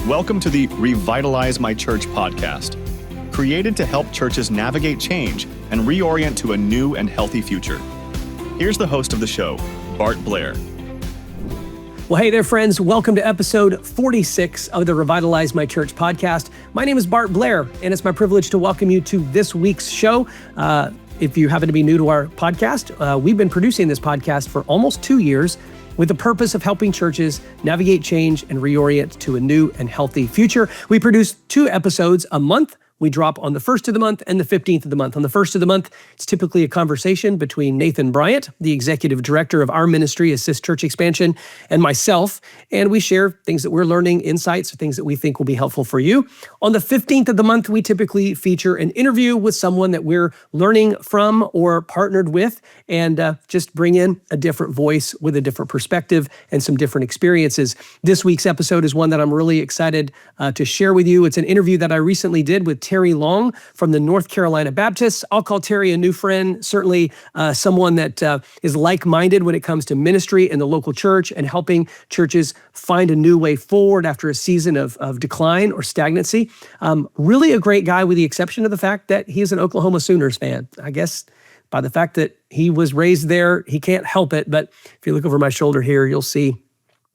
Welcome to the Revitalize My Church podcast, created to help churches navigate change and reorient to a new and healthy future. Here's the host of the show, Bart Blair. Well, hey there, friends. Welcome to episode 46 of the Revitalize My Church podcast. My name is Bart Blair, and it's my privilege to welcome you to this week's show. If you happen to be new to our podcast, we've been producing this podcast for almost 2 years with the purpose of helping churches navigate change and reorient to a new and healthy future. We produce 2 episodes a month. We drop on the 1st of the month and the 15th of the month. On the 1st of the month, it's typically a conversation between Nathan Bryant, the executive director of our ministry, Assist Church Expansion, and myself, and we share things that we're learning, insights, or things that we think will be helpful for you. On the 15th of the month, we typically feature an interview with someone that we're learning from or partnered with, and just bring in a different voice with a different perspective and some different experiences. This week's episode is one that I'm really excited to share with you. It's an interview that I recently did with Terry Long from the North Carolina Baptists. I'll call Terry a new friend, certainly someone that is like-minded when it comes to ministry in the local church and helping churches find a new way forward after a season of decline or stagnancy. Really a great guy, with the exception of the fact that he is an Oklahoma Sooners fan. I guess by the fact that he was raised there, he can't help it. But if you look over my shoulder here, you'll see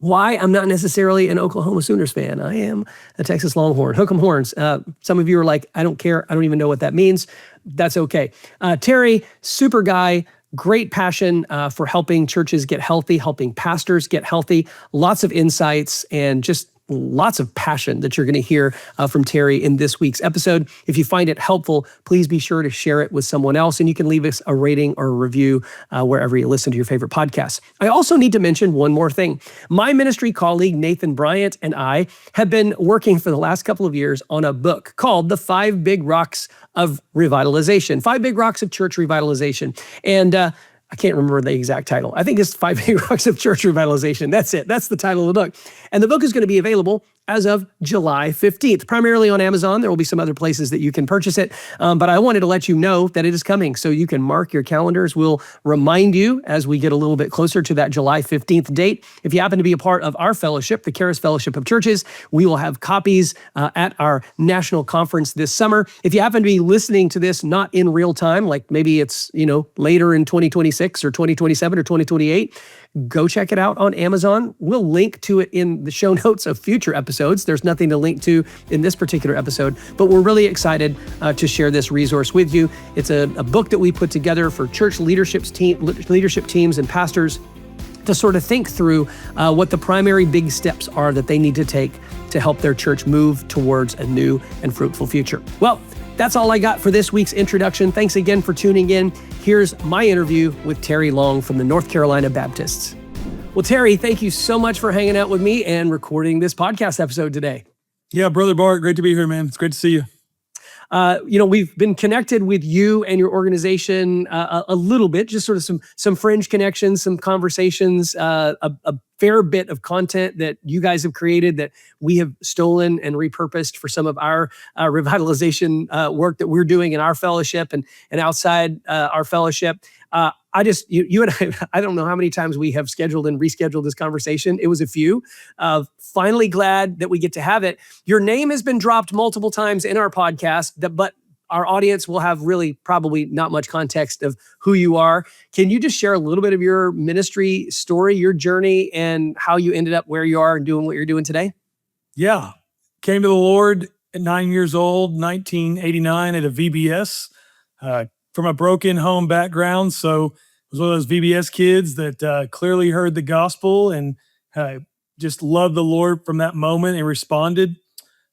why I'm not necessarily an Oklahoma Sooners fan. I am a Texas Longhorn. Hook 'em horns. Some of you are like, I don't care. I don't even know what that means. That's okay. Terry, super guy, great passion for helping churches get healthy, helping pastors get healthy, lots of insights, and just lots of passion that you're going to hear from Terry in this week's episode. If you find it helpful, please be sure to share it with someone else, and you can leave us a rating or a review wherever you listen to your favorite podcasts. I also need to mention one more thing. My ministry colleague, Nathan Bryant, and I have been working for the last couple of years on a book called The 5 Big Rocks of Revitalization, 5 Big Rocks of Church Revitalization. And I can't remember the exact title. I think it's 5 Big Rocks of Church Revitalization. That's it. That's the title of the book. And the book is going to be available as of July 15th, primarily on Amazon. There will be some other places that you can purchase it. But I wanted to let you know that it is coming, so you can mark your calendars. We'll remind you as we get a little bit closer to that July 15th date. If you happen to be a part of our fellowship, the Charis Fellowship of Churches, we will have copies at our national conference this summer. If you happen to be listening to this not in real time, like maybe it's, later in 2026 or 2027 or 2028, go check it out on Amazon. We'll link to it in the show notes of future episodes. There's nothing to link to in this particular episode, but we're really excited to share this resource with you. It's a book that we put together for church leadership teams and pastors to sort of think through what the primary big steps are that they need to take to help their church move towards a new and fruitful future. Well, that's all I got for this week's introduction. Thanks again for tuning in. Here's my interview with Terry Long from the North Carolina Baptists. Well, Terry, thank you so much for hanging out with me and recording this podcast episode today. Yeah, Brother Bart, great to be here, man. It's great to see you. We've been connected with you and your organization a little bit, just sort of some fringe connections, some conversations, a fair bit of content that you guys have created that we have stolen and repurposed for some of our revitalization work that we're doing in our fellowship and outside our fellowship. You and I don't know how many times we have scheduled and rescheduled this conversation. It was a few. Finally glad that we get to have it. Your name has been dropped multiple times in our podcast, but our audience will have really probably not much context of who you are. Can you just share a little bit of your ministry story, your journey, and how you ended up where you are and doing what you're doing today? Yeah. Came to the Lord at 9 years old, 1989 at a VBS. From a broken home background. So I was one of those VBS kids that clearly heard the gospel and just loved the Lord from that moment and responded.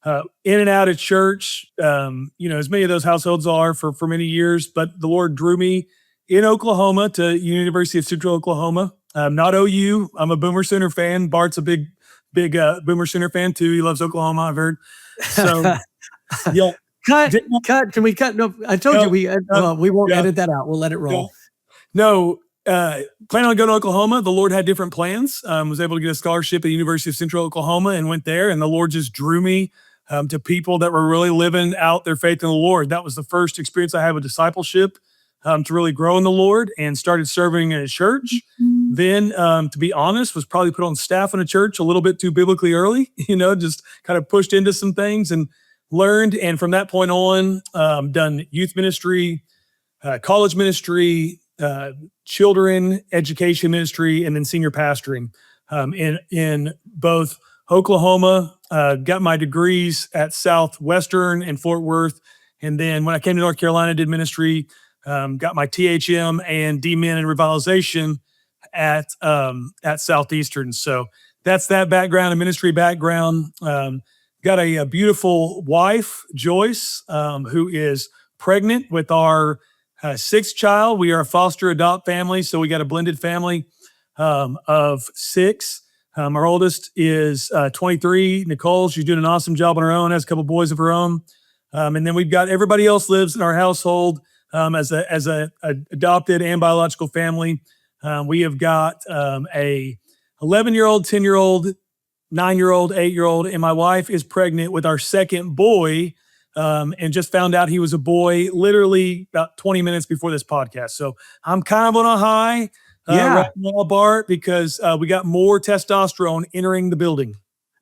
In and out of church, as many of those households are for many years, but the Lord drew me in Oklahoma to University of Central Oklahoma. Not OU. I'm a Boomer Sooner fan. Bart's a big Boomer Sooner fan too. He loves Oklahoma, I've heard. So, yeah. Cut. Can we cut? No, I told you we won't edit that out. We'll let it roll. No, planning on going to Oklahoma. The Lord had different plans. Was able to get a scholarship at the University of Central Oklahoma and went there. And the Lord just drew me to people that were really living out their faith in the Lord. That was the first experience I had with discipleship. to really grow in the Lord, and started serving in a church. Then, to be honest, was probably put on staff in a church a little bit too biblically early, just kind of pushed into some things and learned. And from that point on, done youth ministry, college ministry, children education ministry, and then senior pastoring in both Oklahoma. Got my degrees at Southeastern and Fort Worth. And then when I came to North Carolina, did ministry, got my THM and DMin in revitalization at Southeastern. So that's that background, a ministry background. Got a beautiful wife, Joyce, who is pregnant with our sixth child. We are a foster adopt family, so we got a blended family of six. Our oldest is 23, Nicole. She's doing an awesome job on her own, has a couple boys of her own. And then we've got everybody else lives in our household as a adopted and biological family. We have got a 11-year-old, 10-year-old, 9-year-old, 8-year-old, and my wife is pregnant with our second boy, and just found out he was a boy literally about 20 minutes before this podcast. So I'm kind of on a high right now, Bart, because we got more testosterone entering the building.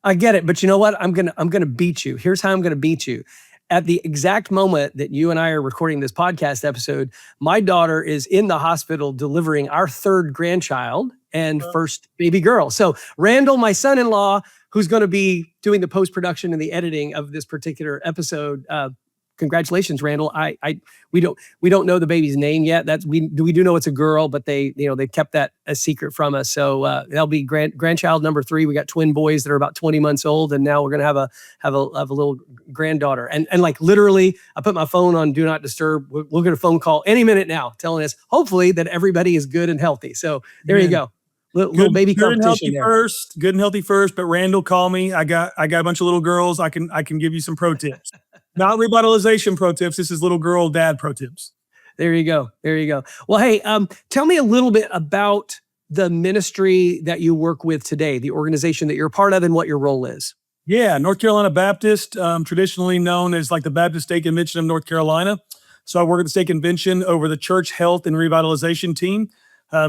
I get it, but you know what? I'm gonna beat you. Here's how I'm gonna beat you. At the exact moment that you and I are recording this podcast episode, my daughter is in the hospital delivering our third grandchild and first baby girl. So Randall, my son-in-law, who's going to be doing the post-production and the editing of this particular episode, congratulations, Randall. We don't know the baby's name yet. We do know it's a girl, but they kept that a secret from us. So that'll be grandchild number 3. We got twin boys that are about 20 months old, and now we're gonna have a little granddaughter. And like literally, I put my phone on do not disturb. We'll get a phone call any minute now telling us hopefully that everybody is good and healthy. So there you go. Little baby competition there. Good and healthy first. But Randall, call me. I got a bunch of little girls. I can give you some pro tips. Not revitalization pro tips. This is little girl dad pro tips. There you go. Well, hey, tell me a little bit about the ministry that you work with today, the organization that you're a part of, and what your role is. Yeah, North Carolina Baptist, traditionally known as like the Baptist State Convention of North Carolina. So I work at the state convention over the church health and revitalization team.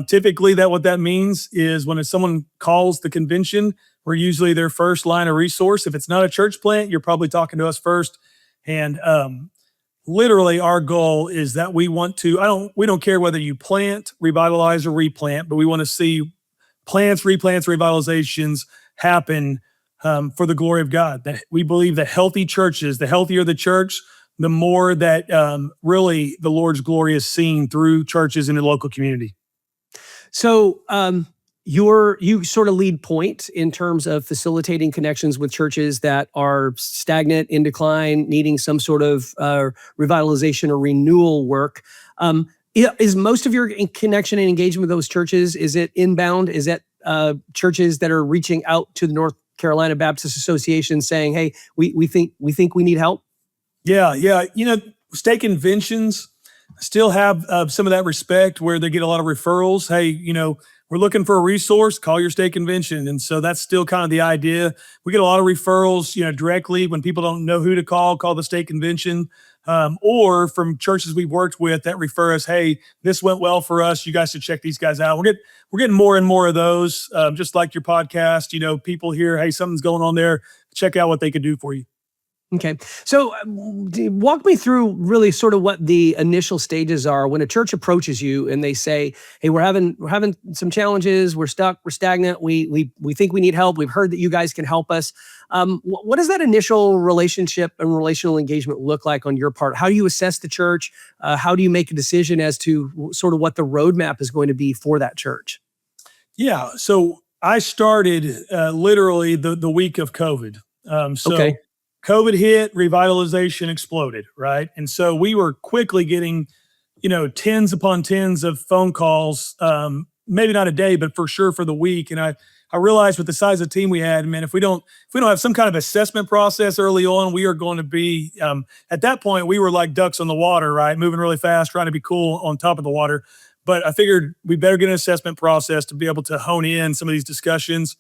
Typically, what that means is when someone calls the convention, we're usually their first line of resource. If it's not a church plant, you're probably talking to us first. And literally, our goal is that we want to. We don't care whether you plant, revitalize, or replant, but we want to see plants, replants, revitalizations happen for the glory of God. That we believe that healthy churches, the healthier the church, the more that really the Lord's glory is seen through churches in the local community. So you sort of lead point in terms of facilitating connections with churches that are stagnant, in decline, needing some sort of revitalization or renewal work. Is most of your connection and engagement with those churches, is it inbound? Is it churches that are reaching out to the North Carolina Baptist Association saying, hey, we think we need help? Yeah. State conventions still have some of that respect where they get a lot of referrals. Hey, we're looking for a resource, call your state convention. And so that's still kind of the idea. We get a lot of referrals, directly when people don't know who to call the state convention, or from churches we've worked with that refer us, hey, this went well for us. You guys should check these guys out. We're getting more and more of those, just like your podcast, people hear, hey, something's going on there. Check out what they could do for you. Okay. So walk me through really sort of what the initial stages are when a church approaches you and they say, hey, we're having some challenges. We're stuck. We're stagnant. We think we need help. We've heard that you guys can help us. What does that initial relationship and relational engagement look like on your part? How do you assess the church? How do you make a decision as to sort of what the roadmap is going to be for that church? Yeah. So I started literally the week of COVID. Okay. COVID hit, revitalization exploded, right? And so we were quickly getting, tens upon tens of phone calls, maybe not a day, but for sure for the week. And I realized with the size of the team we had, man, if we don't have some kind of assessment process early on, we are going to be, at that point, we were like ducks on the water, right? Moving really fast, trying to be cool on top of the water. But I figured we better get an assessment process to be able to hone in some of these discussions.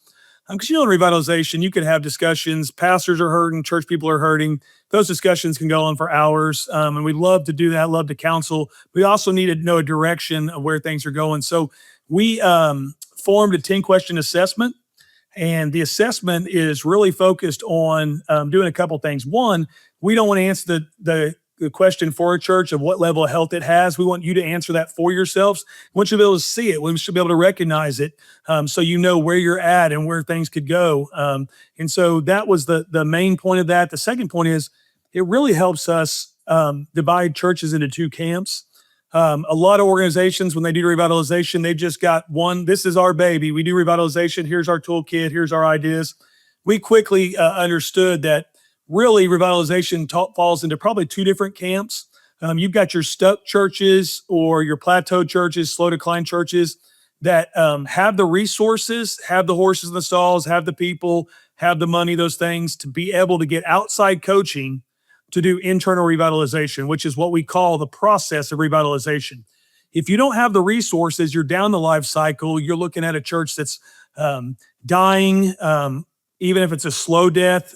Because in revitalization, you could have discussions. Pastors are hurting, church people are hurting. Those discussions can go on for hours, and we love to do that. Love to counsel. We also need to know a direction of where things are going. So we formed a 10-question assessment, and the assessment is really focused on doing a couple things. One, we don't want to answer the question for a church of what level of health it has. We want you to answer that for yourselves. We want you to be able to see it. We should be able to recognize it, so you know where you're at and where things could go. And so that was the main point of that. The second point is it really helps us divide churches into two camps. A lot of organizations, when they do revitalization, they've just got one. This is our baby. We do revitalization. Here's our toolkit. Here's our ideas. We quickly understood that really revitalization falls into probably two different camps. You've got your stuck churches or your plateau churches, slow decline churches that have the resources, have the horses in the stalls, have the people, have the money, those things to be able to get outside coaching to do internal revitalization, which is what we call the process of revitalization. If you don't have the resources, you're down the life cycle. You're looking at a church that's dying, even if it's a slow death,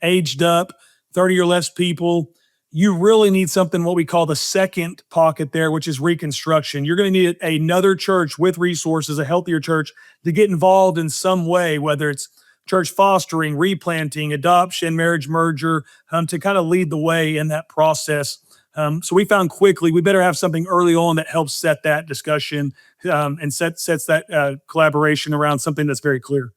aged up, 30 or less people. You really need something, what we call the second pocket there, which is reconstruction. You're going to need another church with resources, a healthier church, to get involved in some way, whether it's church fostering, replanting, adoption, marriage merger, to kind of lead the way in that process. So we found quickly we better have something early on that helps set that discussion and sets that collaboration around something that's very clear.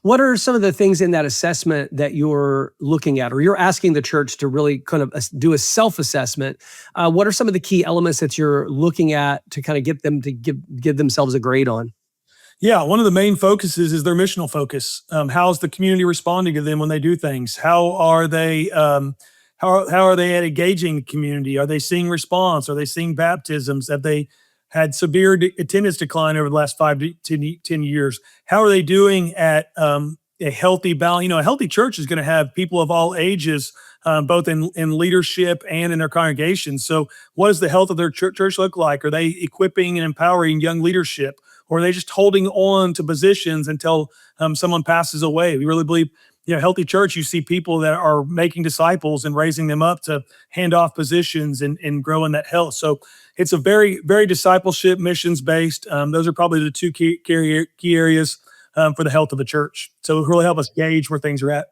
What are some of the things in that assessment that you're looking at, or you're asking the church to really kind of do a self-assessment? What are some of the key elements that you're looking at to kind of get them to give themselves a grade on? Yeah, one of the main focuses is their missional focus. How's the community responding to them when they do things? How are they how are they at engaging the community? Are they seeing response? Are they seeing baptisms? Have they had severe attendance decline over the last 5 to 10 years? How are they doing at a healthy balance? A healthy church is going to have people of all ages, both in leadership and in their congregations. So what does the health of their church look like? Are they equipping and empowering young leadership? Or are they just holding on to positions until someone passes away? We really believe, healthy church, you see people that are making disciples and raising them up to hand off positions and grow in that health. So it's a very, very discipleship, missions-based. Those are probably the two key areas for the health of the church. So it really help us gauge where things are at.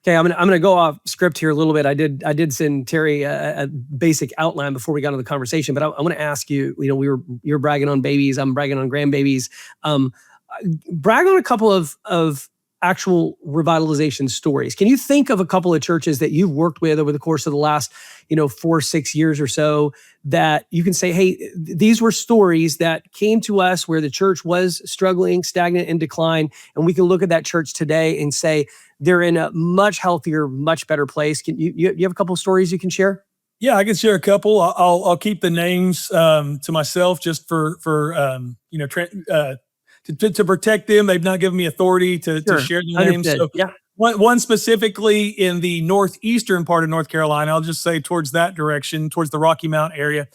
Okay, I'm gonna go off script here a little bit. I did send Terry a basic outline before we got into the conversation, but I want to ask you. You're bragging on babies. I'm bragging on grandbabies. Brag on a couple of actual revitalization stories. Can you think of a couple of churches that you've worked with over the course of the last 4-6 years or so that you can say, hey, these were stories that came to us where the church was struggling, stagnant, in decline, and we can look at that church today and say they're in a much healthier, much better place. Can you have a couple of stories you can share? Yeah, I can share a couple. I'll keep the names to myself just for to protect them. They've not given me authority to share the names. So yeah. One specifically in the northeastern part of North Carolina, I'll just say towards that direction, towards the Rocky Mount area,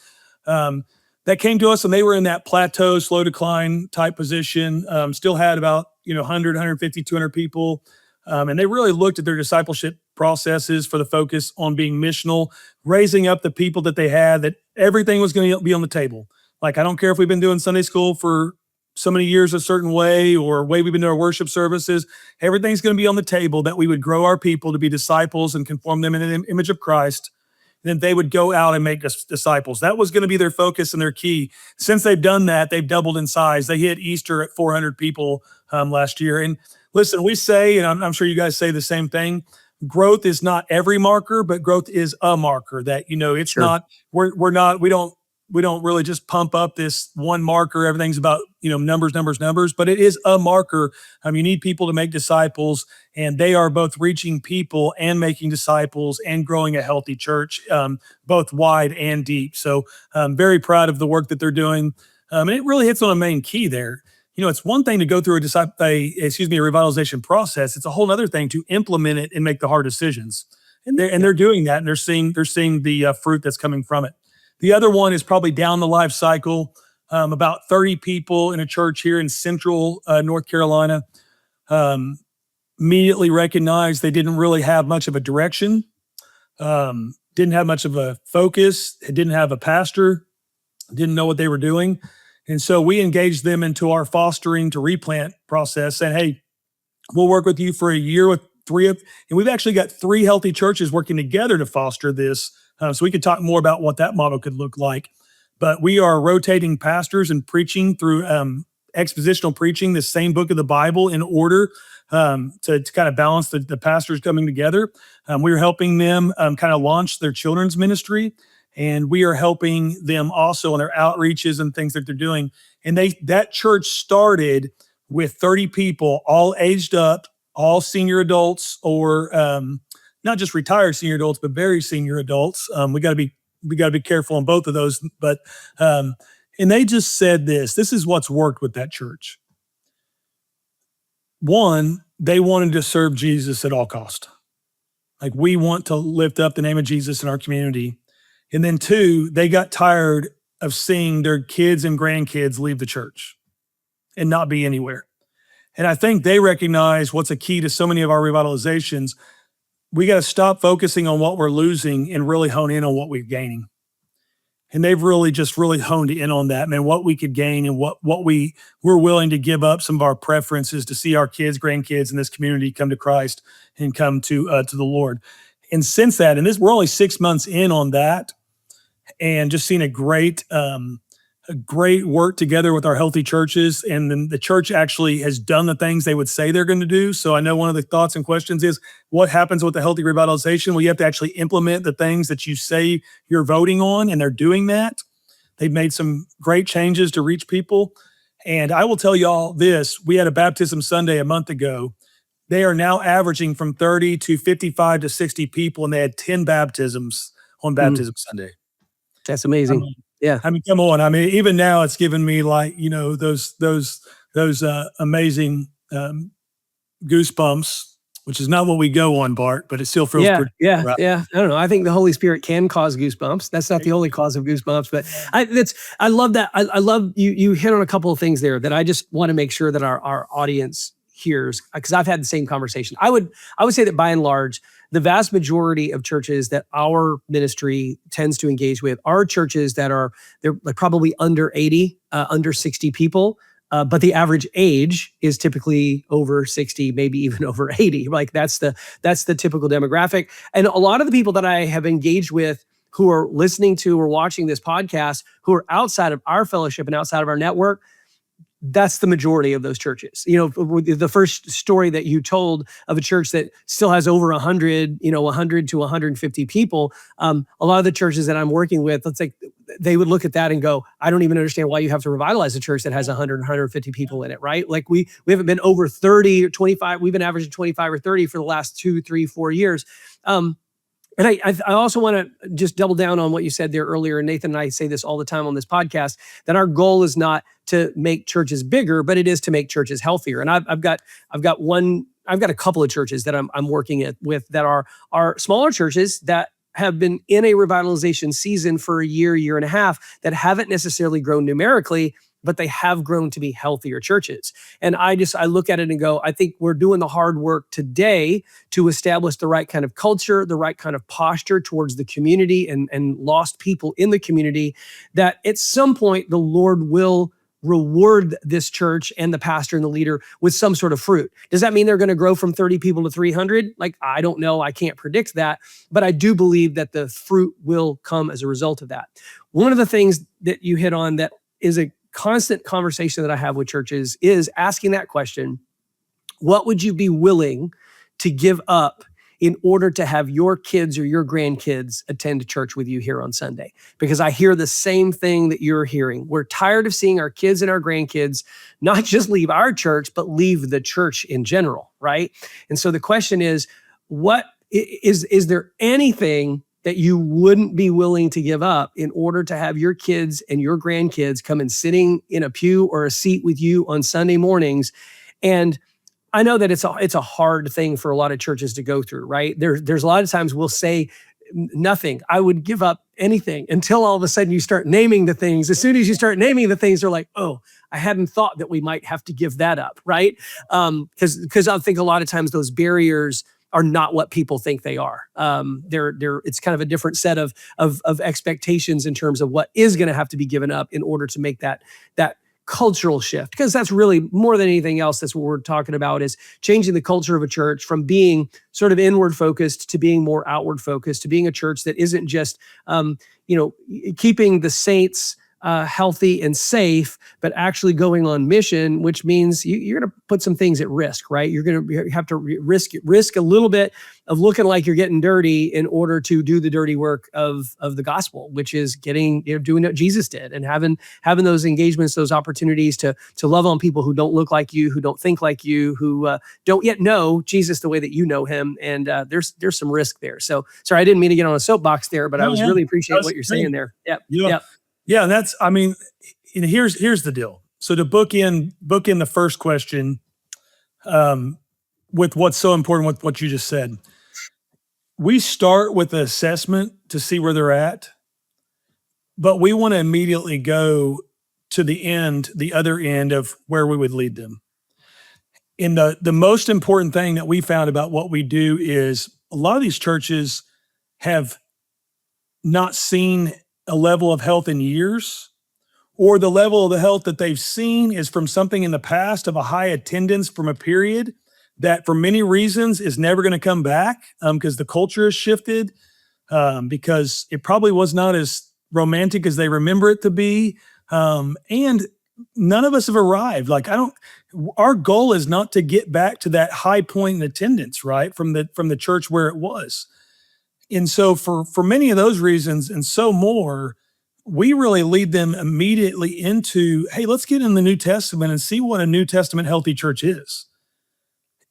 that came to us, and they were in that plateau, slow decline type position, still had about 100, 150, 200 people. And they really looked at their discipleship processes for the focus on being missional, raising up the people that they had, that everything was going to be on the table. Like, I don't care if we've been doing Sunday school for so many years a certain way, or way we've been doing our worship services, everything's going to be on the table, that we would grow our people to be disciples and conform them in the image of Christ. And then they would go out and make disciples. That was going to be their focus and their key. Since they've done that, they've doubled in size. They hit Easter at 400 people last year. And listen, we say, and I'm sure you guys say the same thing, growth is not every marker, but growth is a marker. That, it's Sure. not, we don't really just pump up this one marker. Everything's about, numbers, but it is a marker. You need people to make disciples, and they are both reaching people and making disciples and growing a healthy church, both wide and deep. So I'm very proud of the work that they're doing. And it really hits on a main key there. It's one thing to go through a revitalization process. It's a whole other thing to implement it and make the hard decisions. And they're doing that, and they're seeing the fruit that's coming from it. The other one is probably down the life cycle, about 30 people in a church here in central North Carolina. immediately recognized they didn't really have much of a direction, didn't have much of a focus, didn't have a pastor, didn't know what they were doing. And so we engaged them into our fostering to replant process, saying, hey, we'll work with you for a year with and we've actually got 3 healthy churches working together to foster this. So we could talk more about what that model could look like. But we are rotating pastors and preaching through expositional preaching, the same book of the Bible, in order to kind of balance the pastors coming together. We are helping them kind of launch their children's ministry, and we are helping them also in their outreaches and things that they're doing. And that church started with 30 people, all aged up, all senior adults, or not just retired senior adults, but very senior adults. We got to be careful on both of those. But and they just said this is what's worked with that church. One, they wanted to serve Jesus at all cost. Like, we want to lift up the name of Jesus in our community. And then 2, they got tired of seeing their kids and grandkids leave the church and not be anywhere. And I think they recognize what's a key to so many of our revitalizations. We got to stop focusing on what we're losing and really hone in on what we're gaining. And they've really honed in on that, man, what we could gain and what we're willing to give up some of our preferences to see our kids, grandkids in this community come to Christ and come to the Lord. And since that, and we're only 6 months in on that, and just seeing a great work together with our healthy churches. And then the church actually has done the things they would say they're going to do. So I know one of the thoughts and questions is, what happens with the healthy revitalization? Well, you have to actually implement the things that you say you're voting on, and they're doing that. They've made some great changes to reach people. And I will tell y'all this, we had a baptism Sunday a month ago. They are now averaging from 30 to 55 to 60 people, and they had 10 baptisms on baptism Sunday. That's amazing. Yeah. I mean, come on. I mean, even now it's given me, like, those amazing goosebumps, which is not what we go on, Bart, but it still feels pretty. Yeah. Right. Yeah. I don't know. I think the Holy Spirit can cause goosebumps. That's not the only cause of goosebumps, but I love that. I love you hit on a couple of things there that I just want to make sure that our audience hears, because I've had the same conversation. I would say that by and large, the vast majority of churches that our ministry tends to engage with are churches that they're like probably under 80, under 60 people, but the average age is typically over 60, maybe even over 80. Like that's the typical demographic. And a lot of the people that I have engaged with who are listening to or watching this podcast, who are outside of our fellowship and outside of our network, that's the majority of those churches. The first story that you told of a church that still has over 100 to 150 people. A lot of the churches that I'm working with, let's say, they would look at that and go, I don't even understand why you have to revitalize a church that has 100, 150 people in it, right? Like we haven't been over 30 or 25. We've been averaging 25 or 30 for the last 2, 3, 4 years. And I also want to just double down on what you said there earlier. And Nathan and I say this all the time on this podcast, that our goal is not to make churches bigger, but it is to make churches healthier. And I've got a couple of churches that I'm working with that are smaller churches that have been in a revitalization season for a year and a half, that haven't necessarily grown numerically, but they have grown to be healthier churches. And I look at it and go, I think we're doing the hard work today to establish the right kind of culture, the right kind of posture towards the community and lost people in the community, that at some point the Lord will reward this church and the pastor and the leader with some sort of fruit. Does that mean they're going to grow from 30 people to 300? Like, I don't know. I can't predict that, but I do believe that the fruit will come as a result of that. One of the things that you hit on that is a constant conversation that I have with churches is asking that question: what would you be willing to give up in order to have your kids or your grandkids attend church with you here on Sunday? Because I hear the same thing that you're hearing. We're tired of seeing our kids and our grandkids not just leave our church, but leave the church in general, right? And so the question is, what is there anything that you wouldn't be willing to give up in order to have your kids and your grandkids come and sitting in a pew or a seat with you on Sunday mornings? And I know that it's a hard thing for a lot of churches to go through, right? There's a lot of times we'll say nothing. I would give up anything until all of a sudden you start naming the things. As soon as you start naming the things, they're like, oh, I hadn't thought that we might have to give that up, right? Because I think a lot of times those barriers are not what people think they are. It's kind of a different set of expectations in terms of what is going to have to be given up in order to make that cultural shift. Because that's really more than anything else, that's what we're talking about, is changing the culture of a church from being sort of inward focused to being more outward focused, to being a church that isn't just keeping the saints healthy and safe, but actually going on mission, which means you're going to put some things at risk, right? You're going to have to risk a little bit of looking like you're getting dirty in order to do the dirty work of the gospel, which is doing what Jesus did, and having those engagements, those opportunities to love on people who don't look like you, who don't think like you, who don't yet know Jesus the way that you know him. And there's some risk there. So sorry, I didn't mean to get on a soapbox there, but I was really appreciate what you're saying there. Yep. Yeah, and that's, I mean, here's the deal. So to book in the first question with what's so important with what you just said, we start with the assessment to see where they're at, but we want to immediately go to the other end of where we would lead them. And the most important thing that we found about what we do is a lot of these churches have not seen a level of health in years, or the level of the health that they've seen is from something in the past of a high attendance from a period that for many reasons is never going to come back because the culture has shifted, because it probably was not as romantic as they remember it to be. And none of us have arrived. Our goal is not to get back to that high point in attendance, right? From the church where it was. And so for many of those reasons and so more, we really lead them immediately into, hey, let's get in the New Testament and see what a New Testament healthy church is.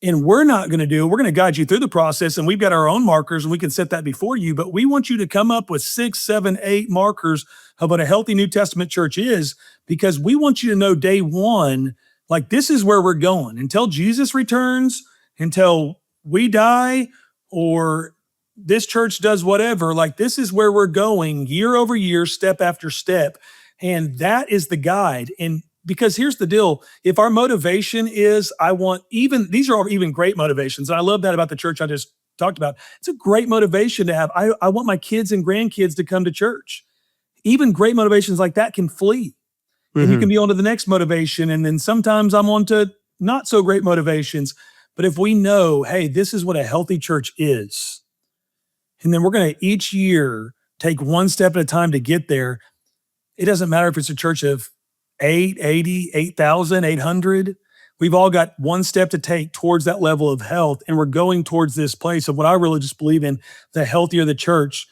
And we're going to guide you through the process, and we've got our own markers and we can set that before you, but we want you to come up with 6, 7, 8 markers of what a healthy New Testament church is, because we want you to know day one, this is where we're going until Jesus returns, until we die, or this church does whatever, this is where we're going year over year, step after step. And that is the guide. And because here's the deal, if our motivation is, these are all even great motivations. And I love that about the church I just talked about. It's a great motivation to have. I want my kids and grandkids to come to church. Even great motivations like that can flee. Mm-hmm. And you can be on to the next motivation. And then sometimes I'm on to not so great motivations. But if we know, hey, this is what a healthy church is, and then we're going to each year take one step at a time to get there. It doesn't matter if it's a church of 8, 80, 8,000, 800. We've all got one step to take towards that level of health. And we're going towards this place of what I really just believe in, the healthier the church,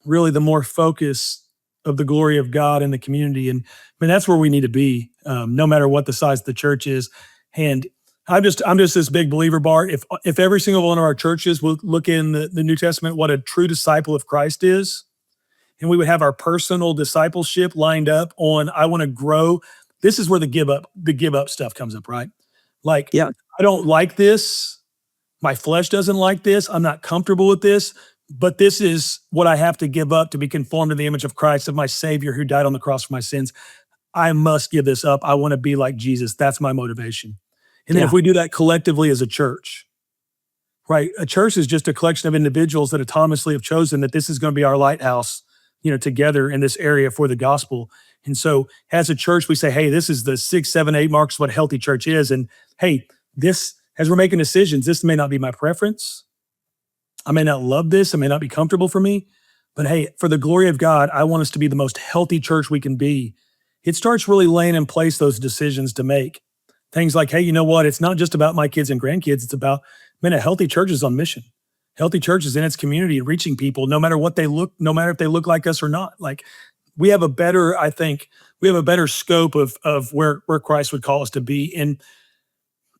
really the more focus of the glory of God in the community. And that's where we need to be, no matter what the size of the church is. And I'm just this big believer, Bart. If every single one of our churches will look in the New Testament what a true disciple of Christ is, and we would have our personal discipleship lined up on, I want to grow. This is where the give up stuff comes up, right? I don't like this. My flesh doesn't like this. I'm not comfortable with this, but this is what I have to give up to be conformed to the image of Christ, of my Savior who died on the cross for my sins. I must give this up. I want to be like Jesus. That's my motivation. And then if we do that collectively as a church, right? A church is just a collection of individuals that autonomously have chosen that this is going to be our lighthouse, together in this area for the gospel. And so as a church, we say, hey, this is the 6, 7, 8 marks of what a healthy church is. And hey, as we're making decisions, this may not be my preference. I may not love this. It may not be comfortable for me. But hey, for the glory of God, I want us to be the most healthy church we can be. It starts really laying in place those decisions to make. Things like, hey, you know what? It's not just about my kids and grandkids. It's about, a healthy church is on mission. Healthy church is in its community and reaching people, no matter what they look, no matter if they look like us or not. We have a better scope of where Christ would call us to be. And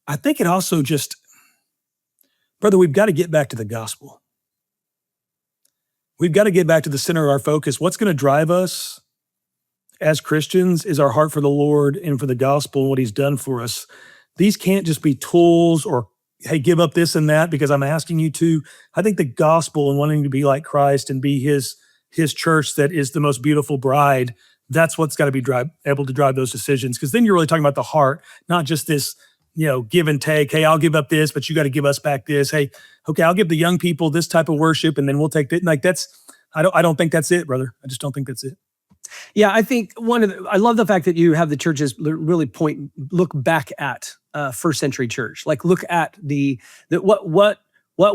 I think it also just, brother, we've got to get back to the gospel. We've got to get back to the center of our focus. What's going to drive us as Christians is our heart for the Lord and for the gospel and what he's done for us. These can't just be tools or hey, give up this and that because I'm asking you to. I think the gospel and wanting to be like Christ and be his church that is the most beautiful bride, that's what's got to be able to drive those decisions. Because then you're really talking about the heart, not just this, give and take. Hey, I'll give up this, but you got to give us back this. Hey, okay, I'll give the young people this type of worship, and then we'll take it. Like I don't think that's it, brother. I just don't think that's it. Yeah, I think I love the fact that you have the churches really look back at first century church. Like look at what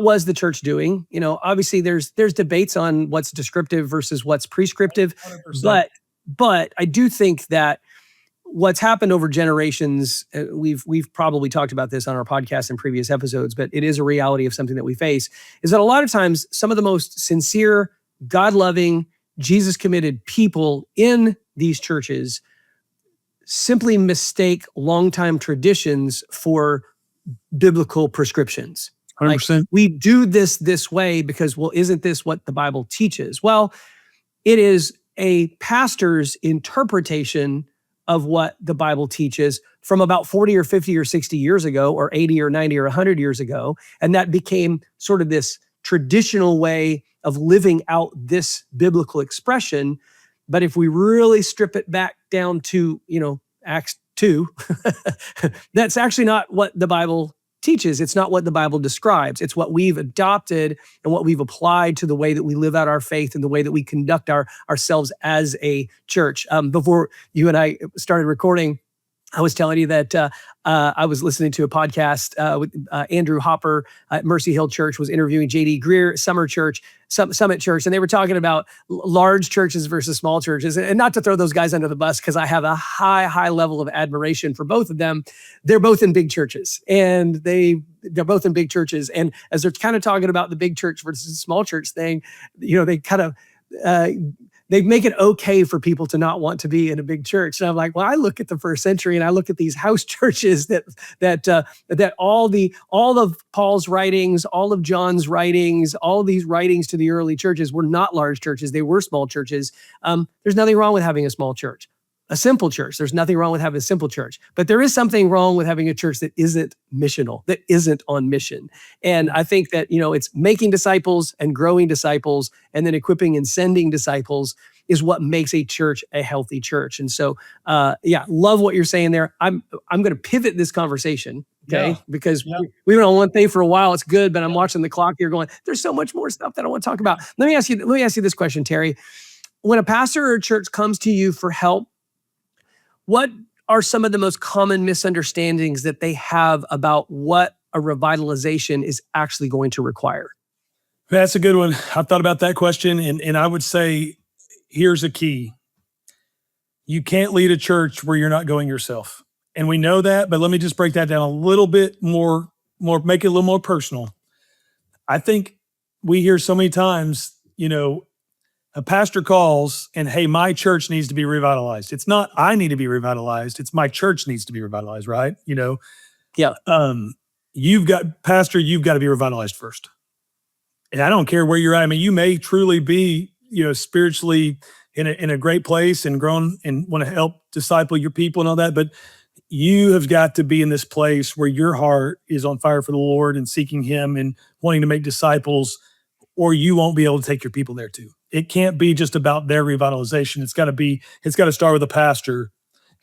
was the church doing? Obviously there's debates on what's descriptive versus what's prescriptive, 100%. But I do think that what's happened over generations, we've probably talked about this on our podcast in previous episodes, but it is a reality of something that we face, is that a lot of times some of the most sincere, God-loving, Jesus-committed people in these churches simply mistake longtime traditions for biblical prescriptions. 100%. Like, we do this way because, well, isn't this what the Bible teaches? Well, it is a pastor's interpretation of what the Bible teaches from about 40 or 50 or 60 years ago, or 80 or 90 or 100 years ago. And that became sort of this traditional way of living out this biblical expression. But if we really strip it back down to, Acts 2, that's actually not what the Bible teaches. It's not what the Bible describes. It's what we've adopted and what we've applied to the way that we live out our faith and the way that we conduct ourselves as a church. Before you and I started recording, I was telling you that I was listening to a podcast with Andrew Hopper at Mercy Hill Church was interviewing J.D. Greer, Summit Church, and they were talking about large churches versus small churches. And not to throw those guys under the bus, because I have a high level of admiration for both of them. They're both in big churches, and they're both in big churches. And as they're kind of talking about the big church versus small church thing, they kind of they make it okay for people to not want to be in a big church. And I'm like, well, I look at the first century and I look at these house churches that all of Paul's writings, all of John's writings, all of these writings to the early churches were not large churches. They were small churches. There's nothing wrong with having a small church. A simple church. There's nothing wrong with having a simple church, but there is something wrong with having a church that isn't missional, that isn't on mission. And I think that, it's making disciples and growing disciples and then equipping and sending disciples is what makes a church a healthy church. And so, love what you're saying there. I'm going to pivot this conversation. Okay. Because we've been on one thing for a while. It's good, but I'm watching the clock here going, there's so much more stuff that I want to talk about. Let me ask you this question, Terry. When a pastor or a church comes to you for help, what are some of the most common misunderstandings that they have about what a revitalization is actually going to require? That's a good one. I've thought about that question, and I would say, here's a key. You can't lead a church where you're not going yourself. And we know that, but let me just break that down a little bit more, make it a little more personal. I think we hear so many times, a pastor calls and, hey, my church needs to be revitalized. It's not I need to be revitalized. It's my church needs to be revitalized, right? Yeah. You've got to be revitalized first. And I don't care where you're at. I mean, you may truly be, spiritually in a great place and grown and want to help disciple your people and all that. But you have got to be in this place where your heart is on fire for the Lord and seeking him and wanting to make disciples, or you won't be able to take your people there too. It can't be just about their revitalization. It's got to start with a pastor,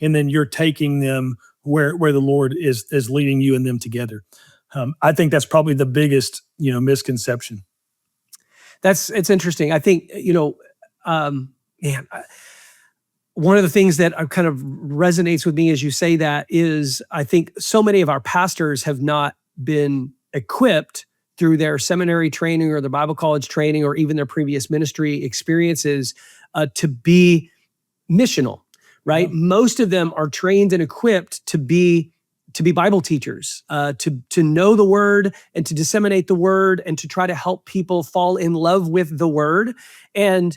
and then you're taking them where the Lord is leading you and them together. I think that's probably the biggest, misconception. It's interesting. I think, one of the things that kind of resonates with me as you say that is I think so many of our pastors have not been equipped through their seminary training or their Bible college training or even their previous ministry experiences to be missional, right? Yeah. Most of them are trained and equipped to be Bible teachers, to know the word and to disseminate the word and to try to help people fall in love with the word. And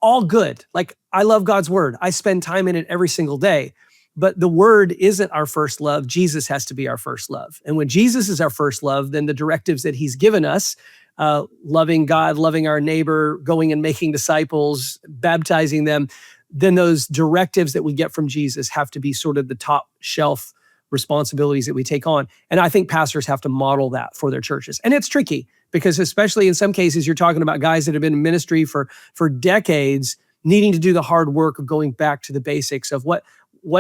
all good. Like, I love God's word. I spend time in it every single day. But the word isn't our first love. Jesus has to be our first love. And when Jesus is our first love, then the directives that he's given us, loving God, loving our neighbor, going and making disciples, baptizing them, then those directives that we get from Jesus have to be sort of the top shelf responsibilities that we take on. And I think pastors have to model that for their churches. And it's tricky because especially in some cases, you're talking about guys that have been in ministry for decades, needing to do the hard work of going back to the basics of what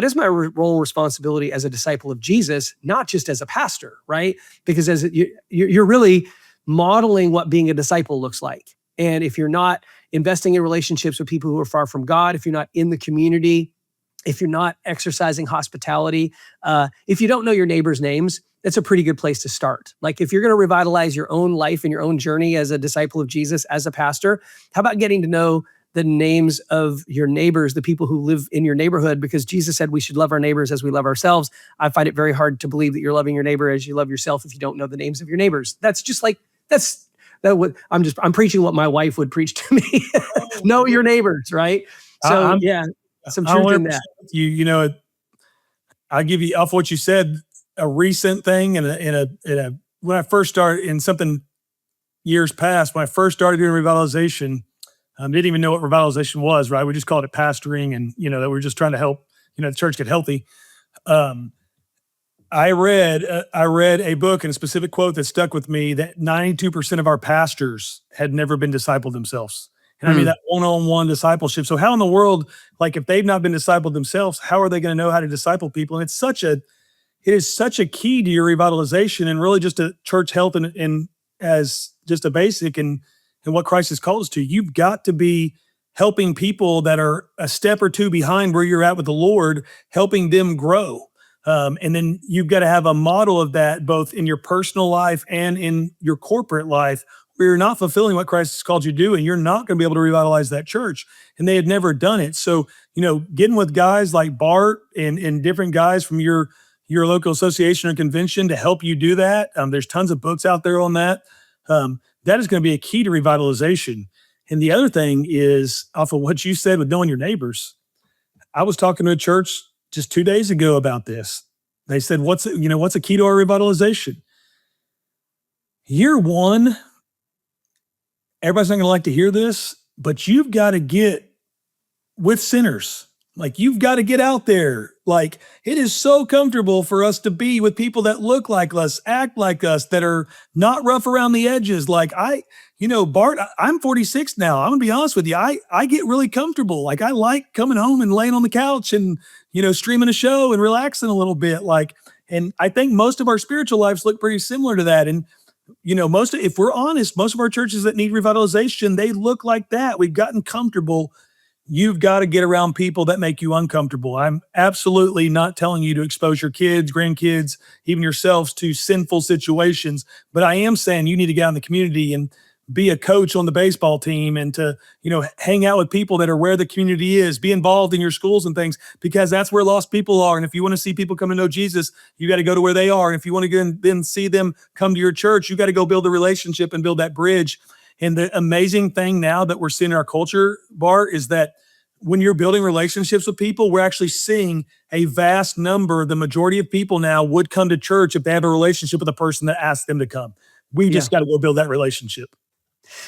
is my role and responsibility as a disciple of Jesus, not just as a pastor, right? Because you're really modeling what being a disciple looks like. And if you're not investing in relationships with people who are far from God, if you're not in the community, if you're not exercising hospitality, if you don't know your neighbors' names, that's a pretty good place to start. Like if you're going to revitalize your own life and your own journey as a disciple of Jesus, as a pastor, how about getting to know the names of your neighbors, the people who live in your neighborhood? Because Jesus said we should love our neighbors as we love ourselves. I find it very hard to believe that you're loving your neighbor as you love yourself if you don't know the names of your neighbors. I'm preaching what my wife would preach to me. Know your neighbors, right? So some truth in that. I'll give you off what you said, a recent thing when I first started in something years past, when I first started doing revitalization, didn't even know what revitalization was, right? We just called it pastoring, and that we're just trying to help, the church get healthy. I read a book and a specific quote that stuck with me, that 92% of our pastors had never been discipled themselves. And I mean that one-on-one discipleship. So how in the world, like if they've not been discipled themselves, how are they going to know how to disciple people? And it is such a key to your revitalization and really just a church health and as just a basic and what Christ has called us to. You've got to be helping people that are a step or two behind where you're at with the Lord, helping them grow. And then you've got to have a model of that both in your personal life and in your corporate life, where you're not fulfilling what Christ has called you to do, and you're not going to be able to revitalize that church. And they had never done it. So, getting with guys like Bart and different guys from your local association or convention to help you do that. There's tons of books out there on that. That is going to be a key to revitalization. And the other thing is, off of what you said with knowing your neighbors, I was talking to a church just 2 days ago about this. They said, what's a key to our revitalization? Year one, everybody's not going to like to hear this, but you've got to get with sinners. Like you've got to get out there. Like it is so comfortable for us to be with people that look like us, act like us, that are not rough around the edges. Like Bart, I'm 46 now. I'm gonna be honest with you. I get really comfortable. Like I like coming home and laying on the couch and, streaming a show and relaxing a little bit. And I think most of our spiritual lives look pretty similar to that. And, if we're honest, most of our churches that need revitalization, they look like that. We've gotten comfortable. You've got to get around people that make you uncomfortable. I'm absolutely not telling you to expose your kids, grandkids, even yourselves to sinful situations, but I am saying you need to get out in the community and be a coach on the baseball team and to, hang out with people that are where the community is, be involved in your schools and things, because that's where lost people are. And if you want to see people come to know Jesus, you got to go to where they are. And if you want to then see them come to your church, you got to go build a relationship and build that bridge. And the amazing thing now that we're seeing in our culture, Bart, is that when you're building relationships with people, we're actually seeing a vast number, the majority of people now would come to church if they have a relationship with a person that asked them to come. We just got to go build that relationship.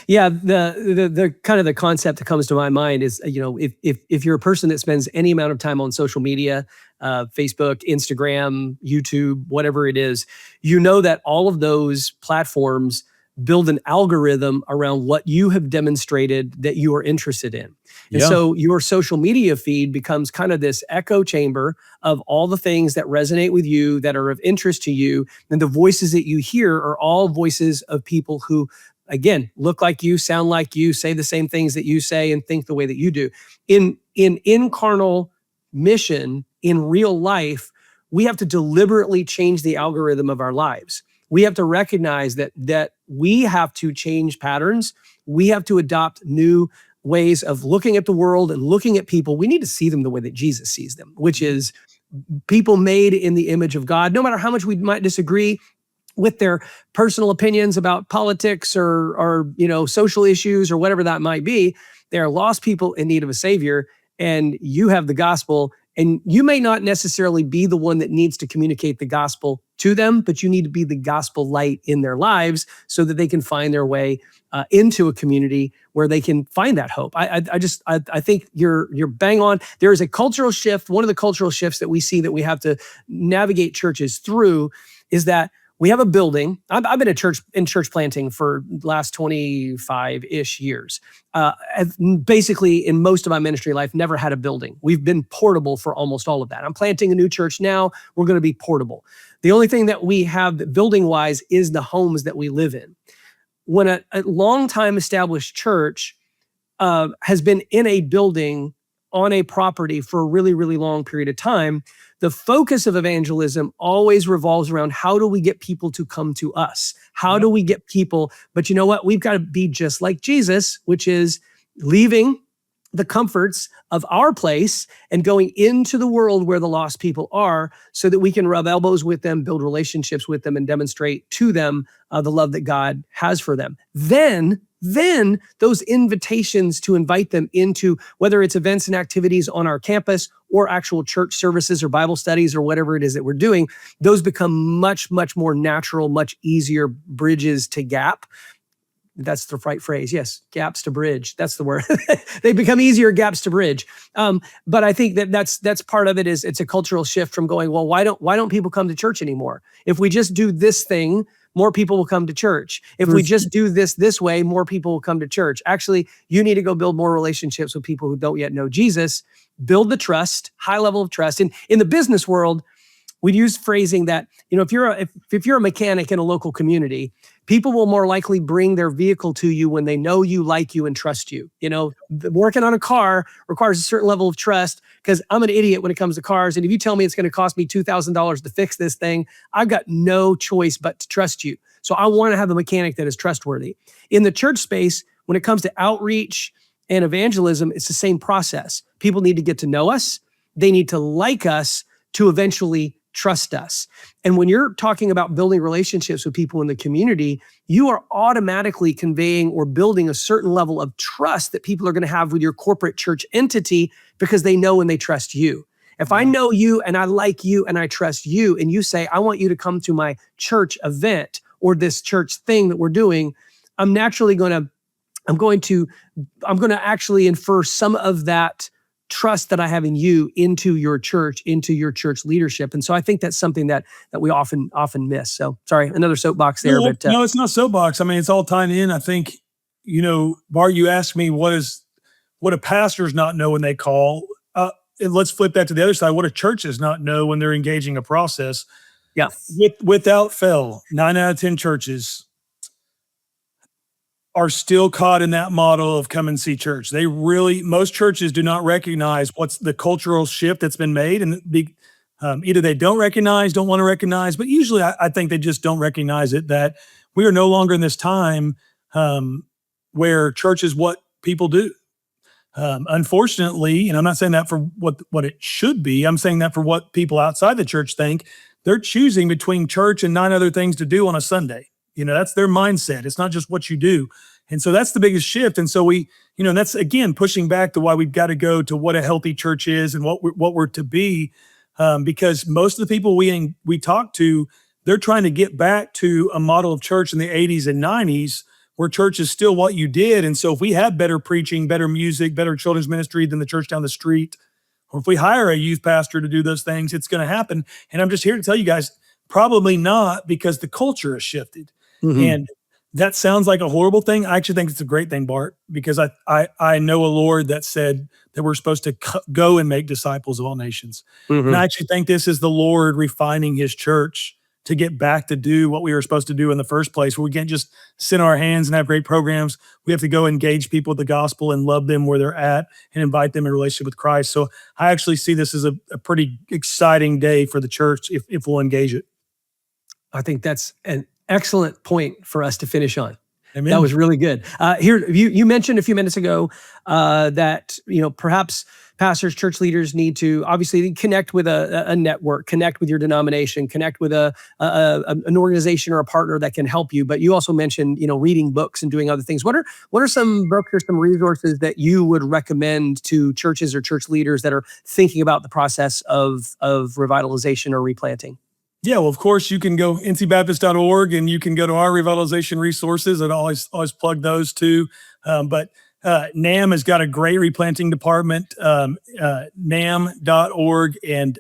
Yeah, the kind of the concept that comes to my mind is, if you're a person that spends any amount of time on social media, Facebook, Instagram, YouTube, whatever it is, that all of those platforms build an algorithm around what you have demonstrated that you are interested in. And so your social media feed becomes kind of this echo chamber of all the things that resonate with you, that are of interest to you. And the voices that you hear are all voices of people who, again, look like you, sound like you, say the same things that you say, and think the way that you do. In incarnal mission, in real life, we have to deliberately change the algorithm of our lives. We have to recognize that we have to change patterns. We have to adopt new ways of looking at the world and looking at people. We need to see them the way that Jesus sees them, which is people made in the image of God. No matter how much we might disagree with their personal opinions about politics or social issues or whatever that might be, they are lost people in need of a savior, and you have the gospel, And you may not necessarily be the one that needs to communicate the gospel to them, but you need to be the gospel light in their lives so that they can find their way into a community where they can find that hope. I think you're bang on. There is a cultural shift. One of the cultural shifts that we see that we have to navigate churches through is that we have a building. I've been in church planting for the last 25-ish years. I've basically, in most of my ministry life, never had a building. We've been portable for almost all of that. I'm planting a new church now. We're going to be portable. The only thing that we have building-wise is the homes that we live in. When a long-time established church has been in a building on a property for a really, really long period of time, the focus of evangelism always revolves around how do we get people to come to us? How do we get people? But you know what? We've got to be just like Jesus, which is leaving the comforts of our place and going into the world where the lost people are so that we can rub elbows with them, build relationships with them, and demonstrate to them the love that God has for them. Then those invitations to invite them into, whether it's events and activities on our campus or actual church services or Bible studies or whatever it is that we're doing, those become much, much more natural, much easier bridges to gap. That's the right phrase. Yes, gaps to bridge. That's the word. They become easier gaps to bridge. But I think that's part of it. Is it's a cultural shift from going, well, why don't people come to church anymore? If we just do this thing, more people will come to church. If we just do this way, more people will come to church. Actually, you need to go build more relationships with people who don't yet know Jesus. Build the trust, high level of trust. And in the business world, we use phrasing that, if you're a mechanic in a local community, people will more likely bring their vehicle to you when they know you, like you, and trust you. Working on a car requires a certain level of trust because I'm an idiot when it comes to cars. And if you tell me it's going to cost me $2,000 to fix this thing, I've got no choice but to trust you. So I want to have a mechanic that is trustworthy. In the church space, when it comes to outreach and evangelism, it's the same process. People need to get to know us. They need to like us to eventually trust us. And when you're talking about building relationships with people in the community, you are automatically conveying or building a certain level of trust that people are going to have with your corporate church entity because they know and they trust you. If I know you and I like you and I trust you and you say, I want you to come to my church event or this church thing that we're doing, I'm going to actually infer some of that trust that I have in you into your church leadership. And so I think that's something that we often miss. So sorry, another soapbox there. No, it's not soapbox. I mean, it's all tying in. I think, Bart, you asked me what do pastors not know when they call? And let's flip that to the other side. What do churches not know when they're engaging a process? Yeah. Without fail, 9 out of 10 churches are still caught in that model of come and see church. Most churches do not recognize what's the cultural shift that's been made. And either they don't want to recognize, but usually I think they just don't recognize it, that we are no longer in this time where church is what people do. Unfortunately, and I'm not saying that for what it should be, I'm saying that for what people outside the church think, they're choosing between church and 9 other things to do on a Sunday. That's their mindset. It's not just what you do. And so that's the biggest shift. And so that's again, pushing back to why we've got to go to what a healthy church is and what we're to be. Because most of the people we talk to, they're trying to get back to a model of church in the 80s and 90s where church is still what you did. And so if we have better preaching, better music, better children's ministry than the church down the street, or if we hire a youth pastor to do those things, it's going to happen. And I'm just here to tell you guys, probably not, because the culture has shifted. Mm-hmm. And that sounds like a horrible thing. I actually think it's a great thing, Bart, because I know a Lord that said that we're supposed to go and make disciples of all nations. Mm-hmm. And I actually think this is the Lord refining his church to get back to do what we were supposed to do in the first place, where we can't just sit on our hands and have great programs. We have to go engage people with the gospel and love them where they're at and invite them in relationship with Christ. So I actually see this as a pretty exciting day for the church if we'll engage it. I think that's an excellent point for us to finish on. Amen. That was really good. Here, you mentioned a few minutes ago that perhaps pastors, church leaders need to obviously connect with a network, connect with your denomination, connect with an organization or a partner that can help you. But you also mentioned reading books and doing other things. What are some books or some resources that you would recommend to churches or church leaders that are thinking about the process of revitalization or replanting? Yeah, well, of course, you can go ncbaptist.org and you can go to our revitalization resources. And I always plug those too. But NAM has got a great replanting department, nam.org, and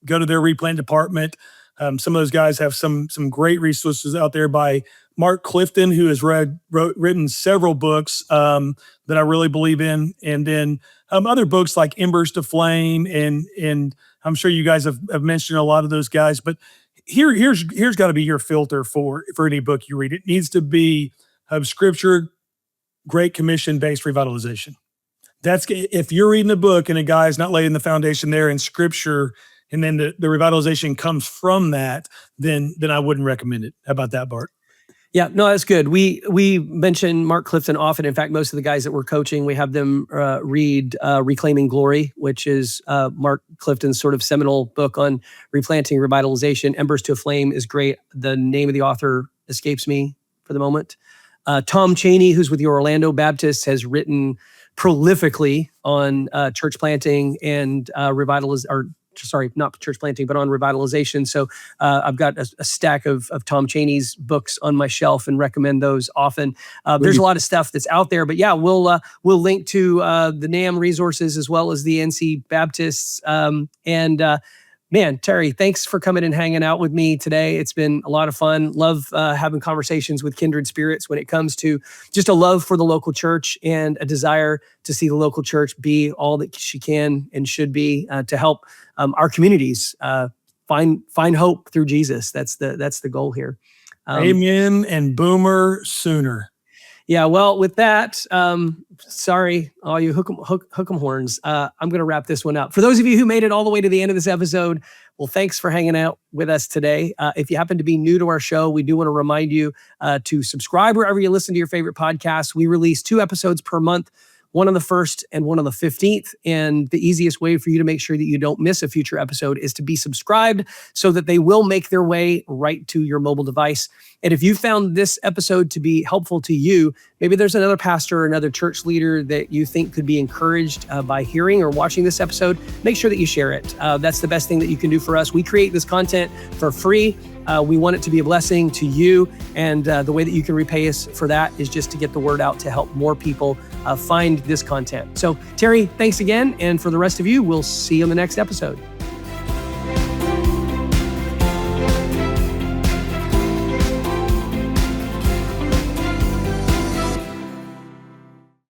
go to their replant department. Some of those guys have some great resources out there by Mark Clifton, who has written several books that I really believe in. And then other books like Embers to Flame, and I'm sure you guys have mentioned a lot of those guys. But here's got to be your filter for any book you read. It needs to be Scripture, Great Commission-based revitalization. That's if you're reading a book and a guy's not laying the foundation there in Scripture, and then the revitalization comes from that, then I wouldn't recommend it. How about that, Bart? Yeah, no, that's good. We mention Mark Clifton often. In fact, most of the guys that we're coaching, we have them read Reclaiming Glory, which is Mark Clifton's sort of seminal book on replanting, revitalization. Embers to a Flame is great. The name of the author escapes me for the moment. Tom Chaney, who's with the Orlando Baptists, has written prolifically on church planting and not church planting, but on revitalization. So I've got a stack of Tom Chaney's books on my shelf and recommend those often. There's a lot of stuff that's out there, but yeah, we'll link to the NAM resources as well as the NC Baptists. Man, Terry, thanks for coming and hanging out with me today. It's been a lot of fun. Love having conversations with kindred spirits when it comes to just a love for the local church and a desire to see the local church be all that she can and should be to help our communities find hope through Jesus. That's the goal here. Amen and boomer sooner. Yeah, well, with that, sorry, all you hook 'em horns. I'm going to wrap this one up. For those of you who made it all the way to the end of this episode, well, thanks for hanging out with us today. If you happen to be new to our show, we do want to remind you to subscribe wherever you listen to your favorite podcasts. We release 2 episodes per month, one on the 1st and one on the 15th. And the easiest way for you to make sure that you don't miss a future episode is to be subscribed so that they will make their way right to your mobile device. And if you found this episode to be helpful to you, maybe there's another pastor or another church leader that you think could be encouraged by hearing or watching this episode, make sure that you share it. That's the best thing that you can do for us. We create this content for free. We want it to be a blessing to you. And the way that you can repay us for that is just to get the word out to help more people find this content. So, Terry, thanks again. And for the rest of you, we'll see you in the next episode.